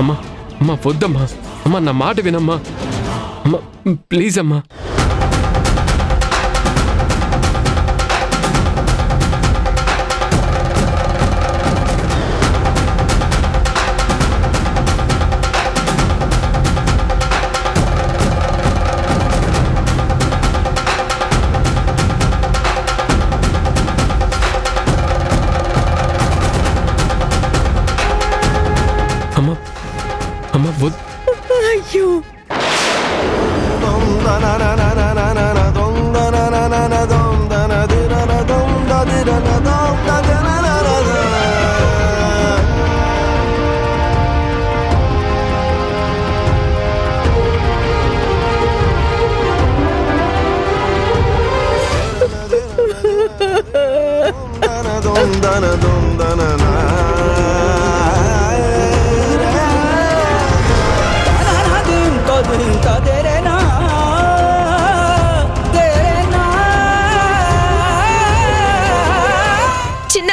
అమ్మా అమ్మా వద్దమ్మా, అమ్మా నా మాట వినమ్మా, అమ్మా ప్లీజ్ అమ్మా. అమ్మా అమ్మా వద్దు. అయ్యో చిన్న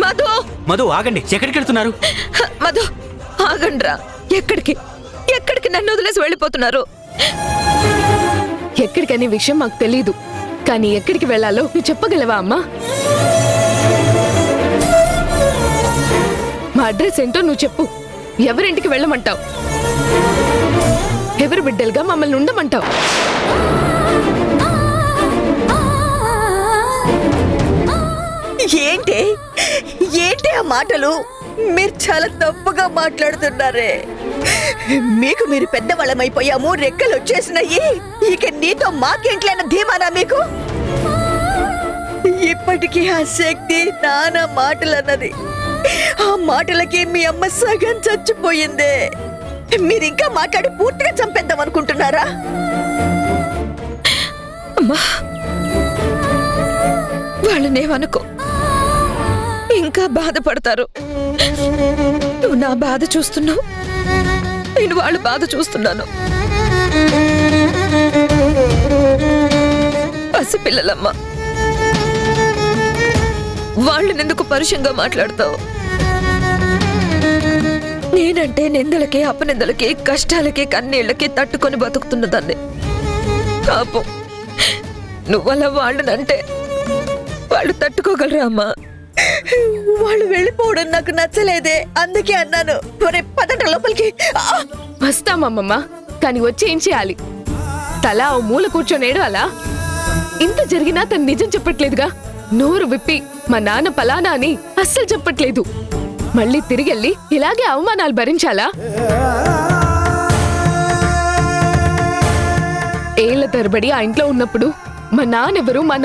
మధు, మధు ఆగండి, ఎక్కడికి వెళ్తున్నారు? మధు ఆగండ్రా. ఎక్కడికి ఎక్కడికి నన్ను వదిలేసి వెళ్ళిపోతున్నారు? ఎక్కడికనే విషయం మాకు తెలీదు, కానీ ఎక్కడికి వెళ్ళాలో నువ్వు చెప్పగలవా అమ్మా? మా అడ్రస్ ఏంటో నువ్వు చెప్పు. ఎవరింటికి వెళ్ళమంటావు? ఎవరి బిడ్డలుగా మమ్మల్ని ఉండమంటావు? ఏంటి ఏంటి ఆ మాటలు? మీరు చాలా తప్పుగా మాట్లాడుతున్నారే. మీకు మీరు పెద్దవాళ్ళమైపోయాము, రెక్కలు వచ్చేసినాయి, ఇక నీతో మాకేంట్లైనా ధీమానా మీకు? ఇప్పటికీ ఆ శక్తి నానా మాటలు అన్నది. ఆ మాటలకి మీ అమ్మ సగం చచ్చిపోయిందే. మీరింకా మాట్లాడి పూర్తిగా చంపేద్దాం అనుకుంటున్నారా? అమ్మా వాళ్ళనేమనుకో, ఇంకా బాధపడతారు. నువ్వు నా బాధ చూస్తున్నావు, నేను వాళ్ళ బాధ చూస్తున్నాను. పసిపిల్లలమ్మా, వాళ్ళనెందుకు పరుషంగా మాట్లాడతావు? నేనంటే నిందలకి, అపనిందలకి, కష్టాలకి, కన్నీళ్ళకి తట్టుకొని బతుకుతున్నదాన్ని. పాపం నువ్వలా వాళ్ళనంటే వాళ్ళు తట్టుకోగలరా అమ్మా? వాళ్ళు వెళ్ళిపోవడం నాకు నచ్చలేదే, అందుకే అన్నాను. పదట లోపలికి. వస్తామమ్మమ్మ, కానీ వచ్చి ఏం చేయాలి? తలా ఓ మూల కూర్చొనేడు అలా? ఇంత జరిగినా తను నిజం చెప్పట్లేదుగా. నోరు విప్పి మా నాన్న పలానా అని అస్సలు చెప్పట్లేదు. మళ్ళీ తిరిగెళ్ళి ఇలాగే అవమానాలు భరించాలా? ఏళ్ల తరబడి ఆ ఇంట్లో ఉన్నప్పుడు మా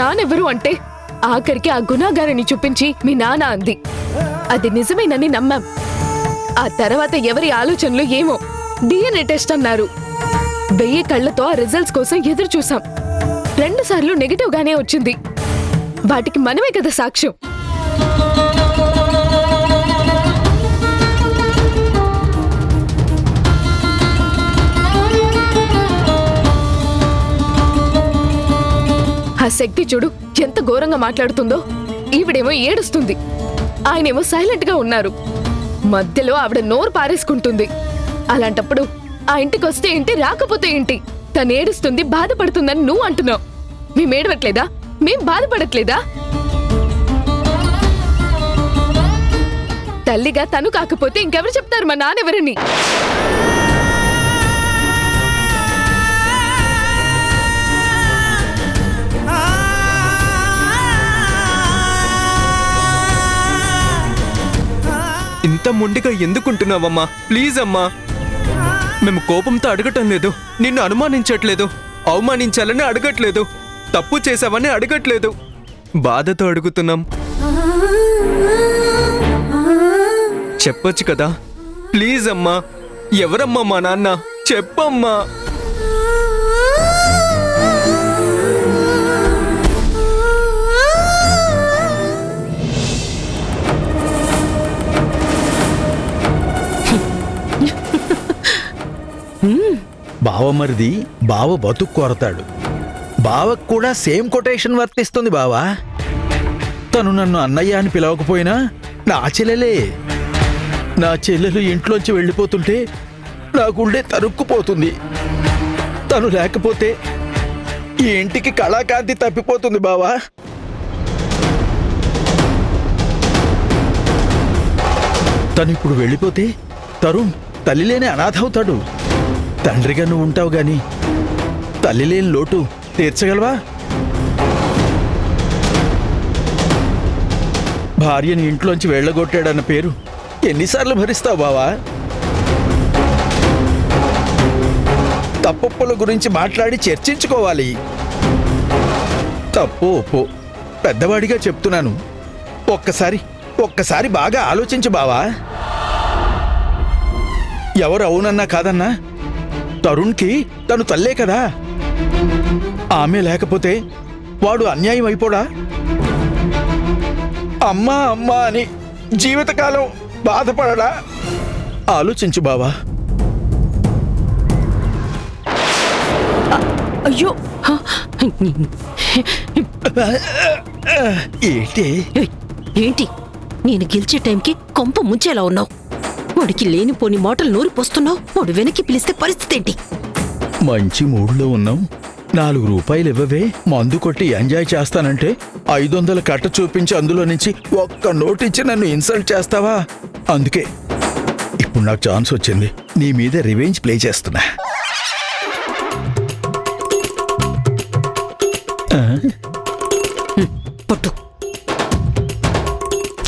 నాన్నెవరు అంటే ఆఖరికి ఆ గుణాగారిని చూపించి మీ నాన్న అంది. అది నిజమేనని నమ్మాం. ఆ తర్వాత ఎవరి ఆలోచనలు ఏమో DNA టెస్ట్ అన్నారు. 1000 కళ్లతో ఆ రిజల్ట్స్ కోసం ఎదురు చూసాం. 2 సార్లు నెగిటివ్ గానే వచ్చింది. వాటికి మనమే కదా సాక్ష్యం. ఆ శక్తి చూడు ఎంత ఘోరంగా మాట్లాడుతుందో. ఈవిడేమో ఏడుస్తుంది, ఆయనేమో సైలెంట్ గా ఉన్నారు. మధ్యలో ఆవిడ నోరు పారేసుకుంటుంది. అలాంటప్పుడు ఆ ఇంటికి వస్తే ఏంటి, రాకపోతే ఏంటి? తను ఏడుస్తుంది, బాధపడుతుందని నువ్వు అంటున్నావు. మేము ఏడవట్లేదా? మేం బాధపడట్లేదా? తల్లిగా తను కాకపోతే ఇంకెవరు చెప్తారు మా నాన్నెవరని? ఇంత మొండిగా ఎందుకుంటున్నావమ్మా? ప్లీజ్ అమ్మా, మేము కోపంతో అడగటం లేదు, నిన్ను అనుమానించట్లేదు, అవమానించాలని అడగట్లేదు, తప్పు చేసావని అడగట్లేదు, బాధతో అడుగుతున్నాం. చెప్పొచ్చు కదా, ప్లీజ్ అమ్మా. ఎవరమ్మా మా నాన్న? చెప్పమ్మా. బావమరిది బావ బతుకు కొరతాడు. బావకు కూడా సేమ్ కొటేషన్ వర్తిస్తుంది బావా. తను నన్ను అన్నయ్య అని పిలవకపోయినా నా చెల్లెలే. నా చెల్లెలు ఇంట్లోంచి వెళ్ళిపోతుంటే నా గుండె తరుక్కుపోతుంది. తను లేకపోతే ఈ ఇంటికి కళాకాంతి తప్పిపోతుంది బావా. తను ఇప్పుడు వెళ్ళిపోతే తరుణ్ తల్లి లేని అనాథ అవుతాడు. తండ్రిగా నువ్వు ఉంటావు గాని తల్లి లేని లోటు తీర్చగలవా? భార్యని ఇంట్లోంచి వెళ్ళగొట్టాడన్న పేరు ఎన్నిసార్లు భరిస్తావు బావా? తప్పుల గురించి మాట్లాడి చర్చించుకోవాలి. తప్పు ఒప్పు పెద్దవాడిగా చెప్తున్నాను. ఒక్కసారి బాగా ఆలోచించు బావా. ఎవరు అవునన్నా కాదన్నా తరుణ్కి తను తల్లే కదా. ఆమె లేకపోతే వాడు అన్యాయం అయిపోడా? అమ్మా అమ్మా అని జీవితకాలం బాధపడడా? ఆలోచించు బావా. అయ్యో ఏంటి ఏయ్, ఏంటి నేను గెలిచే టైంకి కొంప ముంచేలా ఉన్నావు. వాడికి లేనిపోని మాటలు నూరి పోస్తున్నావు. వాడు వెనక్కి పిలిస్తే పరిస్థితి ఏంటి? మంచి మూడ్లో ఉన్నాం. 4 రూపాయలు ఇవ్వవే, మందు కొట్టి ఎంజాయ్ చేస్తానంటే 500 కట్ట చూపించి అందులో నుంచి ఒక్క నోటిచ్చి నన్ను ఇన్సల్ట్ చేస్తావా? అందుకే ఇప్పుడు నాకు ఛాన్స్ వచ్చింది. నీ మీద రివెంజ్ ప్లే చేస్తున్నా. పట్టు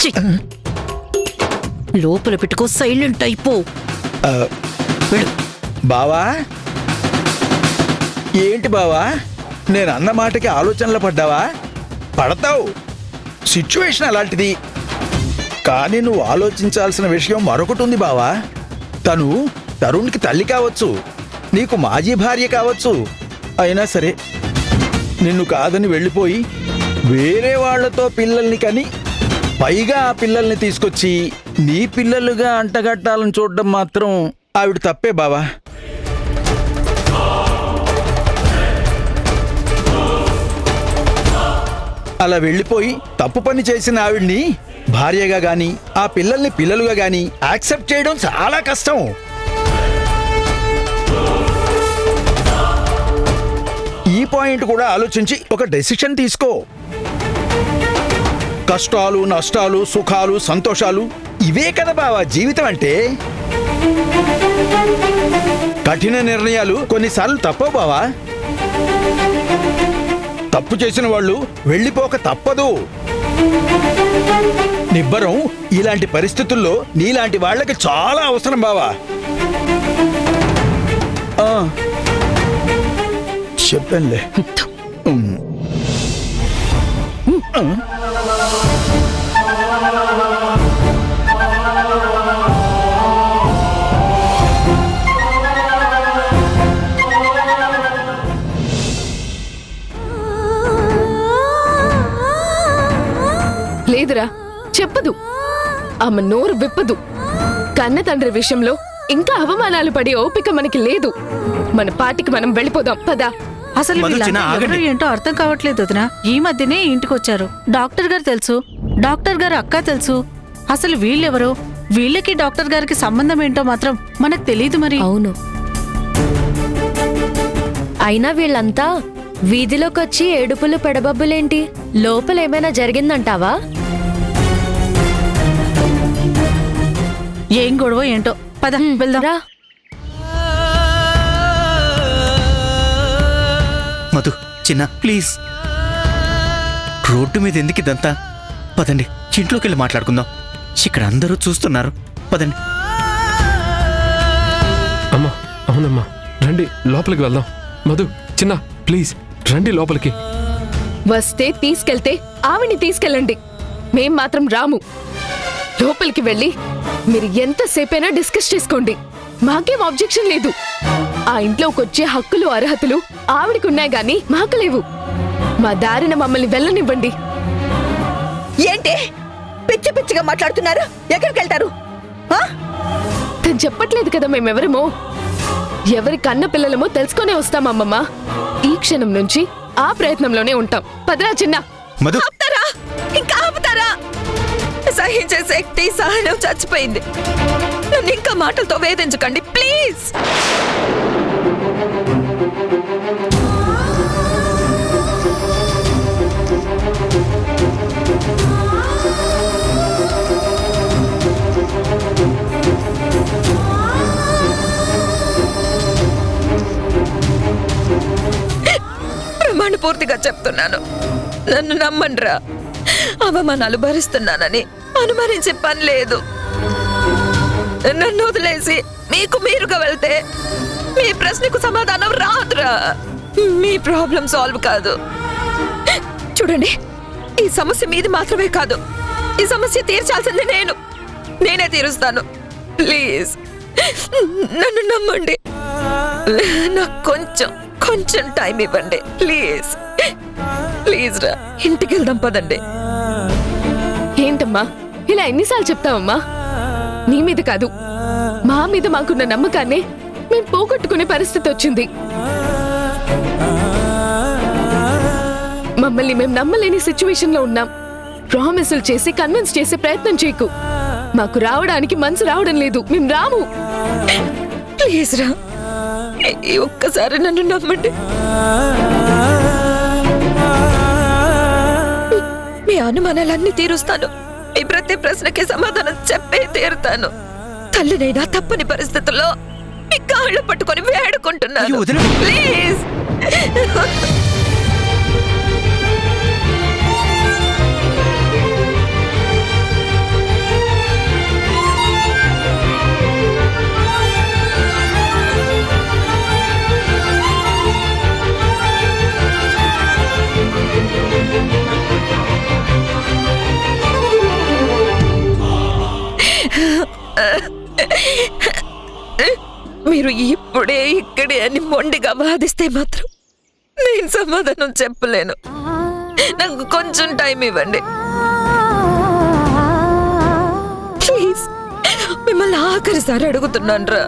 ఛీ! లోపల పెట్టుకో, సైలెంట్ అయిపో. వెళ్ళు. బావా ఏంటి బావా, నేను అన్న మాటకి ఆలోచనలు పడ్డావా? పడతావు, సిచ్యువేషన్ అలాంటిది. కానీ నువ్వు ఆలోచించాల్సిన విషయం మరొకటి ఉంది బావా. తను తరుణ్కి తల్లి కావచ్చు, నీకు మాజీ భార్య కావచ్చు. అయినా సరే నిన్ను కాదని వెళ్ళిపోయి వేరే వాళ్లతో పిల్లల్ని కని పైగా ఆ పిల్లల్ని తీసుకొచ్చి నీ పిల్లలుగా అంటగట్టాలని చూడడం మాత్రం ఆవిడ తప్పే బావా. అలా వెళ్ళిపోయి తప్పు పని చేసిన ఆవిడ్ని భార్యగా గాని ఆ పిల్లల్ని పిల్లలుగా గాని యాక్సెప్ట్ చేయడం చాలా కష్టం. ఈ పాయింట్ కూడా ఆలోచించి ఒక డెసిషన్ తీసుకో. కష్టాలు, నష్టాలు, సుఖాలు, సంతోషాలు ఇవే కదా బావా జీవితం అంటే. కఠిన నిర్ణయాలు కొన్నిసార్లు తప్పవు బావా. తప్పు చేసిన వాళ్ళు వెళ్ళిపోక తప్పదు. నిబ్బరం ఇలాంటి పరిస్థితుల్లో నీలాంటి వాళ్ళకి చాలా అవసరం బావా. చెప్పంలే. లేదురా, చెప్పదు. ఆమె నోరు విప్పదు. కన్న తండ్రి విషయంలో ఇంకా అవమానాలు పడే ఓపిక మనకి లేదు. మన పాటికి మనం వెళ్ళిపోదాం పదా. అసలు మధు, చిన్న వీళ్ళంతా ఆగండి. ఎవరో ఏంటో అర్థం కావట్లేదు వదినా. ఈ మధ్యనే ఇంటికి వచ్చారు. డాక్టర్ గారు తెలుసు, డాక్టర్ గారు అక్క తెలుసు. అసలు వీళ్ళెవరో, వీళ్ళకి డాక్టర్ గారికి సంబంధం ఏంటో మాత్రం మనకు తెలియదు మరి. అవును, అయినా వీళ్ళంతా వీధిలోకొచ్చి ఏడుపులు పెడబబ్బులేంటి? లోపల ఏమైనా జరిగిందంటావా? ఏం గొడవ ఏంటో, పద వెళ్దాం. రా. మధు, చిన్న ప్లీజ్. రోడ్డు మీద ఎందుకు ఇదంతా? పదండి, ఇంట్లోకి వెళ్ళి మాట్లాడుకుందాం. ఇక్కడ అందరూ చూస్తున్నారు. పదండి. అమ్మా, అవునమ్మా, రండి లోపలికి వెళ్దాం. మధు, చిన్న ప్లీజ్ రండి లోపలికి. వస్తే తీసుకెళ్తే ఆవిడ్ని తీసుకెళ్ళండి. మేం మాత్రం రాము. లోపలికి వెళ్ళి మీరు ఎంతసేపైనా డిస్కస్ చేసుకోండి. మాకేం ఆబ్జెక్షన్ లేదు. ఆ ఇంట్లోకి వచ్చే హక్కులు అర్హతలు ఆవిడకున్నాయి గాని మాకు లేవు. మా దారిన మమ్మల్ని వెళ్ళనివ్వండి. ఏంటి పిచ్చి పిచ్చిగా మాట్లాడుతున్నారు? ఎక్కడికి వెళ్తారు? తను చెప్పట్లేదు కదా మేమెవరమో. ఎవరి కన్న పిల్లలమో తెలుసుకునే వస్తామమ్మమ్మ. ఈ క్షణం నుంచి ఆ ప్రయత్నంలోనే ఉంటాం. పదరా చిన్న. మధు, ఆపుతారా? ఇంకా ఆపుతారా? సహించే శక్తి సహనం చచ్చిపోయింది. నన్ను ఇంకా మాటలతో వేధించకండి ప్లీజ్. ప్రమాణపూర్తిగా చెప్తున్నాను, నన్ను నమ్మండ్రా. అవమానాలు భరిస్తున్నానని అనుమానించే పని లేదు. నన్ను వదిలేసి మీకు మీరుగా వెళ్తే మీ ప్రశ్నకు సమాధానం రాదురా. మీ ప్రాబ్లం సాల్వ్ కాదు. చూడండి, ఈ సమస్య మీది మాత్రమే కాదు, ఈ సమస్య తీర్చాల్సింది నేనే తీరుస్తాను. ప్లీజ్ నన్ను నమ్మండి. నాకు కొంచెం టైం ఇవ్వండి ప్లీజ్. ప్లీజ్ రా, ఇంటికి వెళ్దాం పదండి. ఏంటమ్మా ఇలా ఎన్నిసార్లు చెప్తావమ్మా? నీ మీద కాదు, మా మీద మాకున్న నమ్మకాన్ని మేము పోగొట్టుకునే పరిస్థితి వచ్చింది. మమ్మల్ని మేము నమ్మలేని సిచ్యువేషన్ లో ఉన్నాం. ప్రామిసులు చేసి కన్విన్స్ చేసే ప్రయత్నం చేయకు. మాకు రావడానికి మనసు రావడం లేదు, మేము రాము. ప్లీజ్ రా, ఈ ఒక్కసారి నన్ను నమ్మండి. మీ అనుమానాలన్నీ తీరుస్తాను. మీ ప్రతి ప్రశ్నకి సమాధానం చెప్పే తీరుతాను. తల్లినైనా తప్పని పరిస్థితుల్లో మీ కాళ్ళు పట్టుకొని వేడుకుంటున్నాను. అయ్యో, వదిన. ప్లీజ్. మీరు ఇప్పుడే ఇక్కడే అని మొండిగా వాదిస్తే మాత్రం నేను సమాధానం చెప్పలేను. నాకు కొంచెం టైం ఇవ్వండి ప్లీజ్. మిమ్మల్ని ఆఖరిసారి అడుగుతున్నాను రా.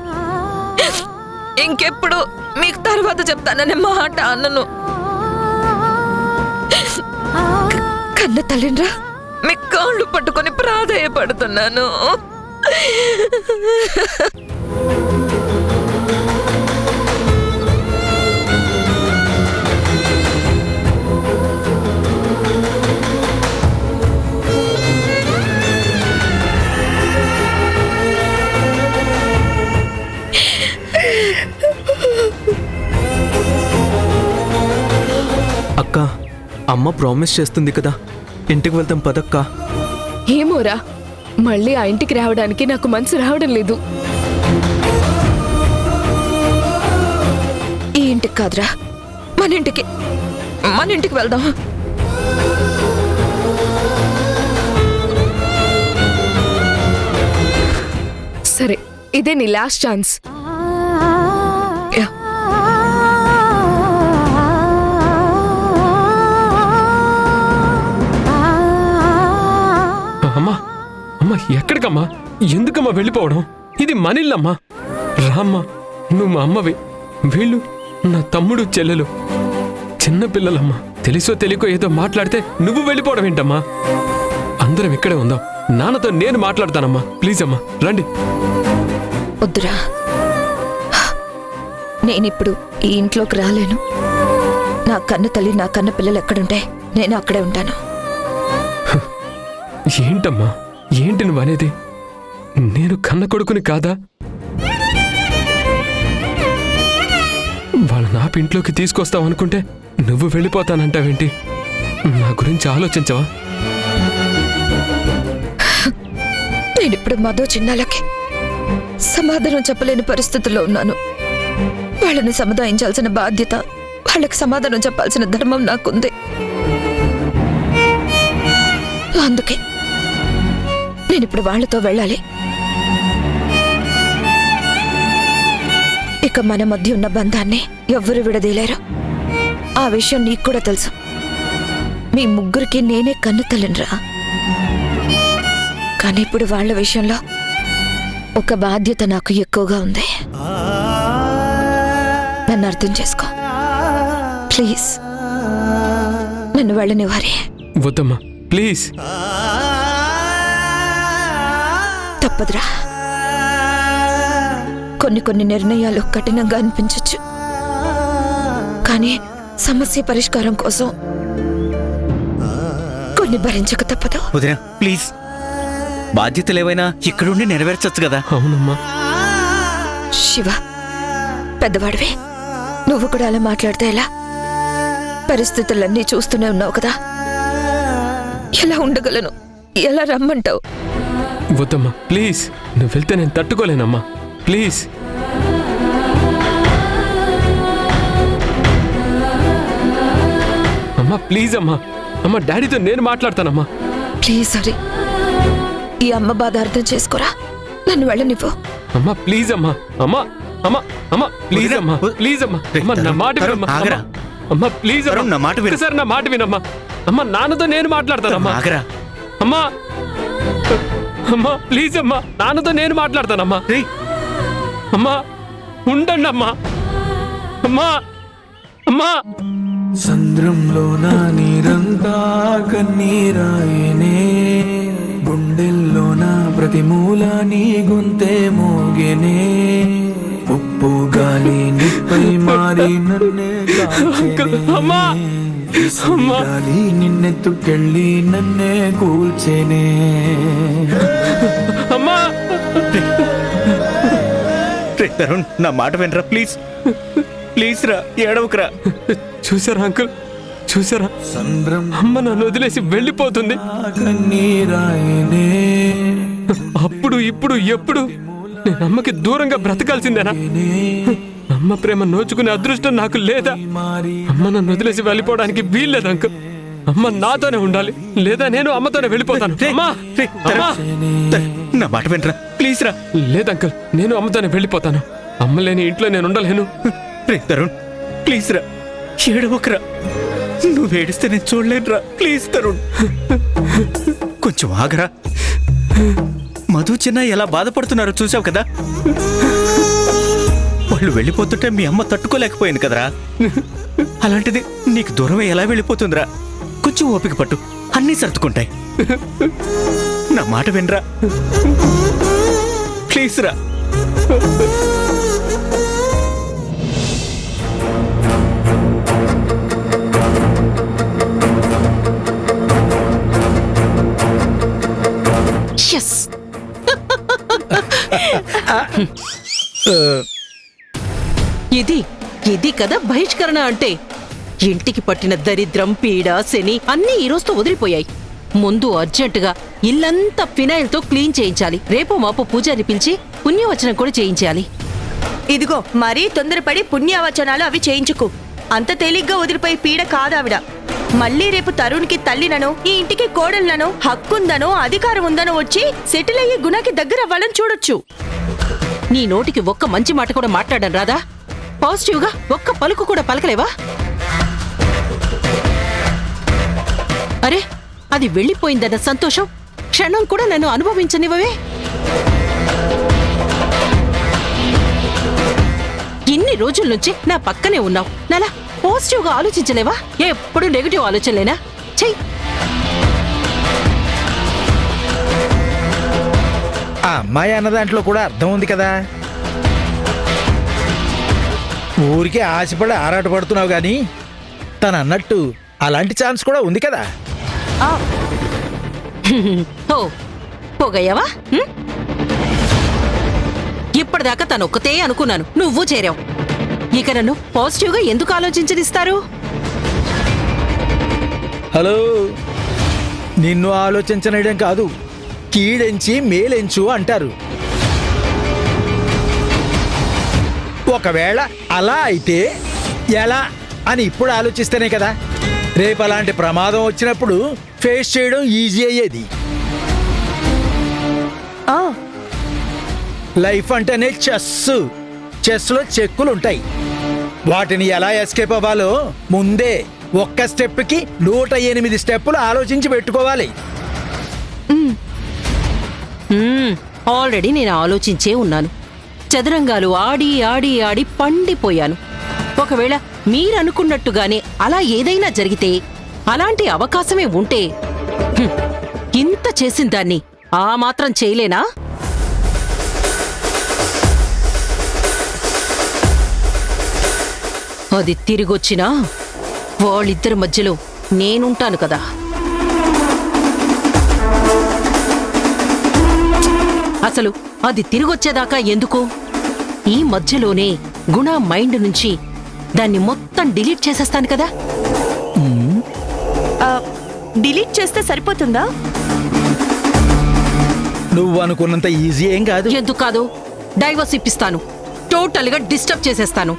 ఇంకెప్పుడు మీకు తర్వాత చెప్తాననే మాట అన్నను. కన్న తల్లిరా, మీ కాళ్ళు పట్టుకొని ప్రాధేయపడుతున్నాను. అక్క, అమ్మ ప్రామిస్ చేస్తుంది కదా, ఇంటికి వెళ్తాం పదక్క. ఏమోరా, మళ్ళీ ఆ ఇంటికి రావడానికి నాకు మనసు రావడం లేదు. ఈ ఇంటికి కాదురా, మన ఇంటికి వెళ్దాం. సరే, ఇదే నీ లాస్ట్ ఛాన్స్. అమ్మా అమ్మా, ఎక్కడికమ్మా? ఎందుకమ్మా వెళ్ళిపోవడం? ఇది మనిల్లమ్మా. రామ్మా, నువ్వు మా అమ్మవి, వీళ్ళు నా తమ్ముడు చెల్లెలు, చిన్నపిల్లలమ్మా. తెలుసో తెలియకో ఏదో మాట్లాడితే నువ్వు వెళ్ళిపోవడం ఏంటమ్మా? అందరం ఇక్కడే ఉందాం. నాన్నతో నేను మాట్లాడతానమ్మా. ప్లీజ్ అమ్మా, రండి. వద్దురా, నేనిప్పుడు ఈ ఇంట్లోకి రాలేను. నా కన్న తల్లి, నా కన్న పిల్లలు ఎక్కడుంటే నేను అక్కడే ఉంటాను. ఏంటమ్మా, ఏంటి నువ్వు అనేది? నేను కన్న కొడుకుని కాదా? వాళ్ళ నా ఇంట్లోకి తీసుకొస్తావనుకుంటే నువ్వు వెళ్ళిపోతానంటావేంటి? నా గురించి ఆలోచించవా? నేనిప్పుడు మధు చిన్నాలకి సమాధానం చెప్పలేని పరిస్థితుల్లో ఉన్నాను. వాళ్ళని సముదాయించాల్సిన బాధ్యత, వాళ్ళకి సమాధానం చెప్పాల్సిన ధర్మం నాకుంది. అందుకే నేనిప్పుడు వాళ్ళతో వెళ్ళాలి. ఇక మన మధ్య ఉన్న బంధాన్ని ఎవ్వరూ విడదీయలేరు. ఆ విషయం నీకు కూడా తెలుసు. మీ ముగ్గురికి నేనే కన్ను తల్లినిరా. కానీ ఇప్పుడు వాళ్ళ విషయంలో ఒక బాధ్యత నాకు ఎక్కువగా ఉంది. నన్ను అర్థం చేసుకో ప్లీజ్. నన్ను వెళ్ళనివ్వరే. వద్దమ్మా, ప్లీజ్. తప్పదురా. కొన్ని నిర్ణయాలు కఠినంగా అనిపించచ్చు, కానీ సమస్య పరిష్కారం కోసం కొన్ని భరించక తప్పదు. వదినా ప్లీజ్, బాధ్యతలు ఏవైనా ఇక్కడుండి నెరవేర్చొచ్చు కదా. అవునమ్మా. శివ, పెద్దవాడివే, నువ్వు కూడా అలా మాట్లాడితే ఎలా? పరిస్థితులన్నీ చూస్తూనే ఉన్నావు కదా. ఎలా ఉండగలను? ఎలా రమ్మంటావు? వద్దమ్మా ప్లీజ్, నువ్వు వెళ్తే నేను తట్టుకోలేనమ్మా. ప్లీజ్. అమ్మా ప్లీజ్ అమ్మా. అమ్మ డాడీతో నేను మాట్లాడతానమ్మా. ప్లీజ్ హరి, ఈ అమ్మ బాధ అర్థం చేసుకోరా. నన్ను వెళ్ళనివ్వు. అమ్మా ప్లీజ్ అమ్మా. అమ్మా అమ్మా అమ్మా ప్లీజ్ అమ్మా. ప్లీజ్ అమ్మా. అమ్మా నా మాట వినమ్మా. ఆగరా. అమ్మా ప్లీజ్ తరుణ్, నా మాట విను. సార్ నా మాట వినమ్మా. అమ్మా నాన్నతో నేను మాట్లాడతానమ్మా. ఆగరా. అమ్మా అమ్మా ప్లీజ్ అమ్మా, నాన్నతో నేను మాట్లాడతానమ్మా. రేయ్, అమ్మా ఉండండి అమ్మా. అమ్మా అమ్మా. సంద్రంలో నా నీరంతా కన్నీరాయనే, గుండెల్లో నా ప్రతి మూల నీ గొంతే మోగేనే, ఉప్పు గాలి నిప్పై మారి నన్నే అమ్మా. అమ్మా. గాలి నిన్నెత్తుకెళ్ళి నన్నే కూల్చేనే. అమ్మా. రే తరుణ్, నా మాట వినరా ప్లీజ్. ప్లీజ్ రా, ఏడవకురా. చూసారా అంకుల్, చూసారా? సంద్రం అమ్మ నన్ను వదిలేసి వెళ్ళిపోతుంది. కన్నీరాయనే, అప్పుడు ఇప్పుడు ఎప్పుడు నేను అమ్మకి దూరంగా బ్రతకాల్సిందేనా? అమ్మ ప్రేమ నోచుకునే అదృష్టం నాకు లేదా? అమ్మ నన్ను వదిలేసి వెళ్ళిపోవడానికి వీల్లేదు అంకుల్. అమ్మ నాతోనే ఉండాలి, లేదా నేను అమ్మతోనే వెళ్ళిపోతాను. అమ్మా. రే, తరుణ్, అమ్మా. నా మాట వినరా ప్లీజ్ రా. లేదు అంకుల్, నేను అమ్మతోనే వెళ్ళిపోతాను. అమ్మ లేని ఇంట్లో నేను ఉండలేను. రే తరుణ్, ప్లీజ్ రా, ఏడవకురా. నువ్వు ఏడిస్తే నేను చూడలేనురా. ప్లీజ్ తరుణ్, కొంచెం ఆగరా. మధు చిన్న ఎలా బాధపడుతున్నారో చూసావు కదా. వాళ్ళు వెళ్ళిపోతుంటే మీ అమ్మ తట్టుకోలేకపోయింది కదరా. అలాంటిది నీకు దూరమే ఎలా వెళ్ళిపోతుందిరా? కొంచెం ఓపిక పట్టు, అన్నీ సర్దుకుంటాయి. నా మాట వినరా ప్లీజ్ రా. ఎస్. ఇది ఇది కదా బహిష్కరణ అంటే. ఇంటికి పట్టిన దరిద్రం, పీడ, శని అన్నీ ఈ రోజుతో వదిలిపోయాయి. ముందు అర్జెంటుగా ఇల్లంతా ఫినాయిల్తో క్లీన్ చేయించాలి. రేపు మాపు పూజారి పిలిచి పుణ్యవచనం కూడా చేయించాలి. ఇదిగో మరీ తొందరపడి పుణ్యావచనాలు అవి చేయించుకు. అంత తేలిగ్గా వదిలిపోయి పీడ కాదావిడ. మళ్ళీ రేపు తరుణ్కి తల్లిననో, ఈ ఇంటికి కోడళ్లనో, హక్కుందనో, అధికారం ఉందనో వచ్చి సెటిల్ అయ్యే గుణాకి దగ్గర అవ్వాలని చూడొచ్చు. నీ నోటికి ఒక్క మంచి మాట కూడా మాట్లాడడం రాదా? పాజిటివ్గా ఒక్క పలుకు కూడా పలకలేవా? అరే, అది వెళ్ళిపోయిందన్న సంతోషం క్షణం కూడా నన్ను అనుభవించనివ్వవే. ఇన్ని రోజుల నుంచి నా పక్కనే ఉన్నావు, నాలా పాజిటివ్గా ఆలోచించలేవా? ఎప్పుడు నెగిటివ్ ఆలోచనలేనా? చెయ్యి. ఆ అమ్మాయి అన్న దాంట్లో కూడా అర్థం ఉంది కదా. ఊరికే ఆశపడి ఆరాటపడుతున్నావు గాని తను అన్నట్టు అలాంటి ఛాన్స్ కూడా ఉంది కదా. ఓ పోగయ్యావా? ఇప్పటిదాకా తను ఒక్కతే అనుకున్నాను, నువ్వు చేరావు. ఇక నన్ను పాజిటివ్గా ఎందుకు ఆలోచించనిస్తారు? హలో, నిన్ను ఆలోచించనడం కాదు, కీడెంచి మేలెంచు అంటారు. ఒకవేళ అలా అయితే ఎలా అని ఇప్పుడు ఆలోచిస్తేనే కదా రేపు అలాంటి ప్రమాదం వచ్చినప్పుడు ఫేస్ చేయడం ఈజీ అయ్యేది. లైఫ్ అంటేనే చెస్లో చెక్కులు ఉంటాయి. వాటిని ఎలా ఎస్కేప్ అవ్వాలో ముందే ఒక్క స్టెప్కి 108 స్టెప్పులు ఆలోచించి పెట్టుకోవాలి. ఆల్రెడీ నేను ఆలోచించే ఉన్నాను. చదరంగాలు ఆడి ఆడి ఆడి పండిపోయాను. ఒకవేళ మీరనుకున్నట్టుగానే అలా ఏదైనా జరిగితే, అలాంటి అవకాశమే ఉంటే, ఇంత చేసిన దాన్ని ఆ మాత్రం చేయలేనా? అది తిరిగొచ్చినా వాళ్ళిద్దరి మధ్యలో నేనుంటాను కదా. అసలు అది తిరిగొచ్చేదాకా ఎందుకు? ఈ మధ్యలోనే గుణ మైండ్ నుంచి దాన్ని మొత్తం డిలీట్ చేసేస్తాను కదా. డిలీట్ చేస్తే సరిపోతుందా? నువ్వు అనుకున్నంత ఈజీ ఏం కాదు. ఎందుకు కాదు? డైవర్స్ ఇప్పిస్తాను. టోటల్ గా డిస్టర్బ్ చేసేస్తాను.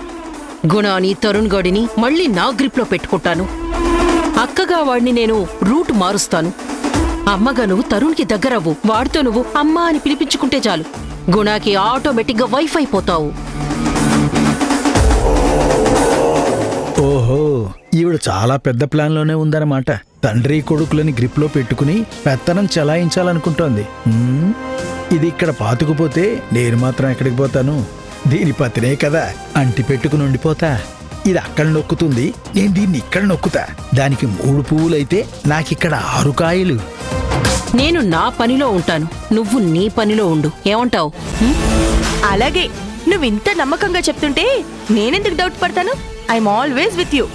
గుణాని తరుణ్ గడిని మళ్ళీ నా గ్రిప్ లో పెట్టుకుంటాను. అక్కగా వాడిని నేను రూట్ మారుస్తాను. అమ్మగా నువ్వు తరుణ్కి దగ్గరవ్వు. వాడితో నువ్వు అమ్మా అని పిలిపించుకుంటే చాలు. గుణాకి ఆటోమేటిక్ గా వైఫ్ అయిపోతావు. ఓహో, ఈవిడ చాలా పెద్ద ప్లాన్ లోనే ఉందన్నమాట. తండ్రి కొడుకులని గ్రిప్ లో పెట్టుకుని పెత్తనం చెలాయించాలనుకుంటోంది. ఇది ఇక్కడ పాతుకుపోతే నేను మాత్రం ఎక్కడికి పోతాను? దీని పతినే కదా అంటి పెట్టుకుని ఉండిపోతా. ఇది అక్కడ నొక్కుతుంది, నేను దీన్ని ఇక్కడ నొక్కుతా. దానికి 3 పువ్వులైతే నాకిక్కడ 6 కాయలు. నేను నా పనిలో ఉంటాను, నువ్వు నీ పనిలో ఉండు. ఏమంటావు? అలాగే. నువ్వు ఇంత నమ్మకంగా చెప్తుంటే నేనెందుకు డౌట్ పడతాను? I'm always with you.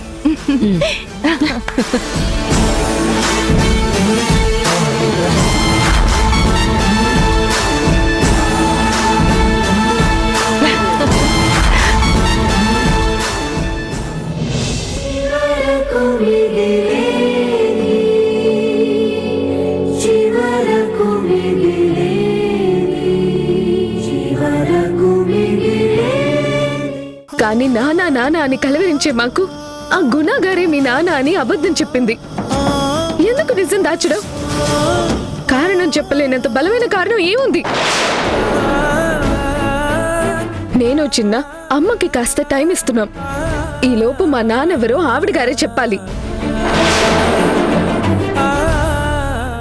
కానీ నానా నానా అని కలవరించే మాకు ఆ గుణగారే మీ నాన్న అని అబద్ధం చెప్పింది. ఎందుకు నిజం దాచడం? కారణం చెప్పలేనంత బలమైన కారణం ఏముంది? నేను చిన్న అమ్మకి కాస్త టైం ఇస్తున్నాం. ఈలోపు మా నాన్నెవరో ఆవిడ గారే చెప్పాలి.